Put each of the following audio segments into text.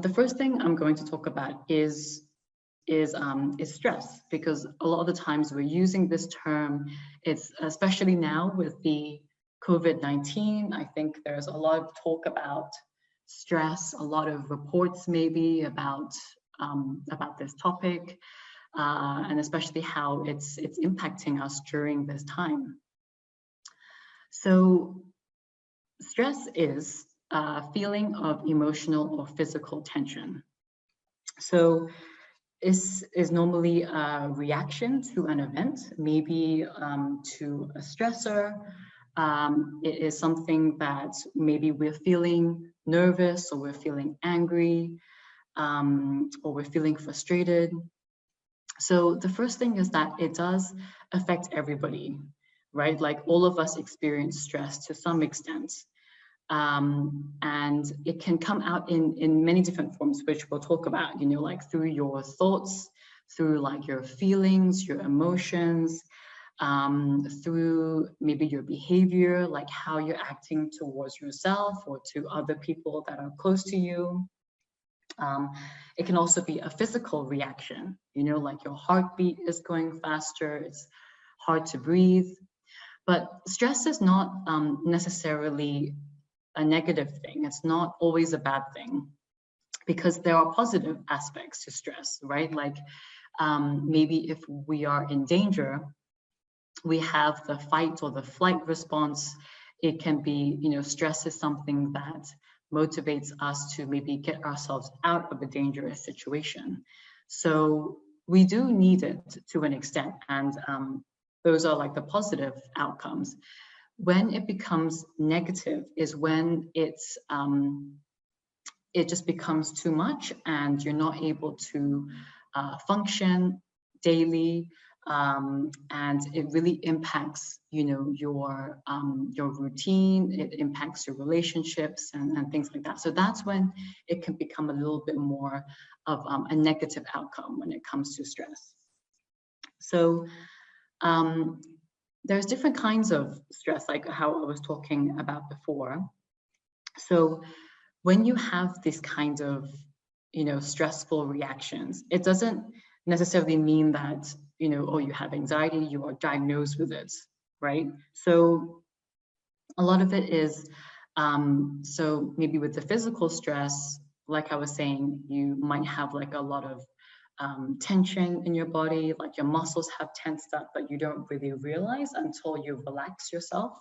The first thing I'm going to talk about is stress, because a lot of the times we're using this term. It's especially now with the COVID-19. I think there's a lot of talk about stress, a lot of reports maybe about this topic, and especially how it's impacting us during this time. So stress is a feeling of emotional or physical tension. So this is normally a reaction to an event, maybe to a stressor. It is something that maybe we're feeling nervous, or we're feeling angry, or we're feeling frustrated. So the first thing is that it does affect everybody, right? Like all of us experience stress to some extent. And it can come out in many different forms, which we'll talk about, you know, like through your thoughts, through like your feelings, your emotions, through maybe your behavior, like how you're acting towards yourself or to other people that are close to you. It can also be a physical reaction, you know, like your heartbeat is going faster, it's hard to breathe. But stress is not necessarily a negative thing. It's not always a bad thing, because there are positive aspects to stress, right? Like maybe if we are in danger, we have the fight or the flight response. It can be, you know, stress is something that motivates us to maybe get ourselves out of a dangerous situation. So we do need it to an extent, and those are like the positive outcomes. When it becomes negative is when it just becomes too much and you're not able to function daily, and it really impacts, you know, your routine. It impacts your relationships and things like that. So that's when it can become a little bit more of a negative outcome when it comes to stress. So there's different kinds of stress, like how I was talking about before. So when you have this kind of, you know, stressful reactions, it doesn't necessarily mean that, you know, oh, you have anxiety, you are diagnosed with it, right? So a lot of it is, so maybe with the physical stress, like I was saying, you might have like a lot of tension in your body, like your muscles have tensed up, but you don't really realize until you relax yourself.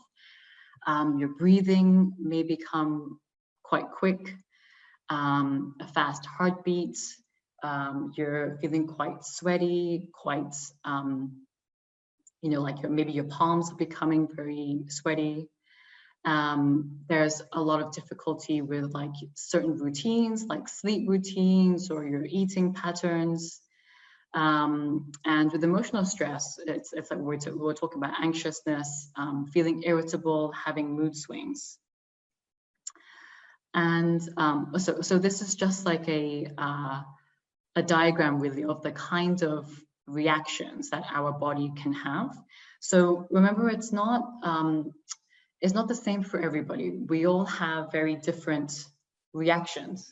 Your breathing may become quite quick, a fast heartbeat, you're feeling quite sweaty, quite, you know, like maybe your palms are becoming very sweaty. There's a lot of difficulty with like certain routines, like sleep routines or your eating patterns. And with emotional stress, it's like we're talking about anxiousness, feeling irritable, having mood swings. And so this is just like a diagram really of the kind of reactions that our body can have. So remember, it's not the same for everybody. We all have very different reactions.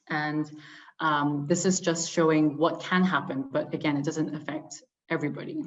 And this is just showing what can happen, but again, it doesn't affect everybody.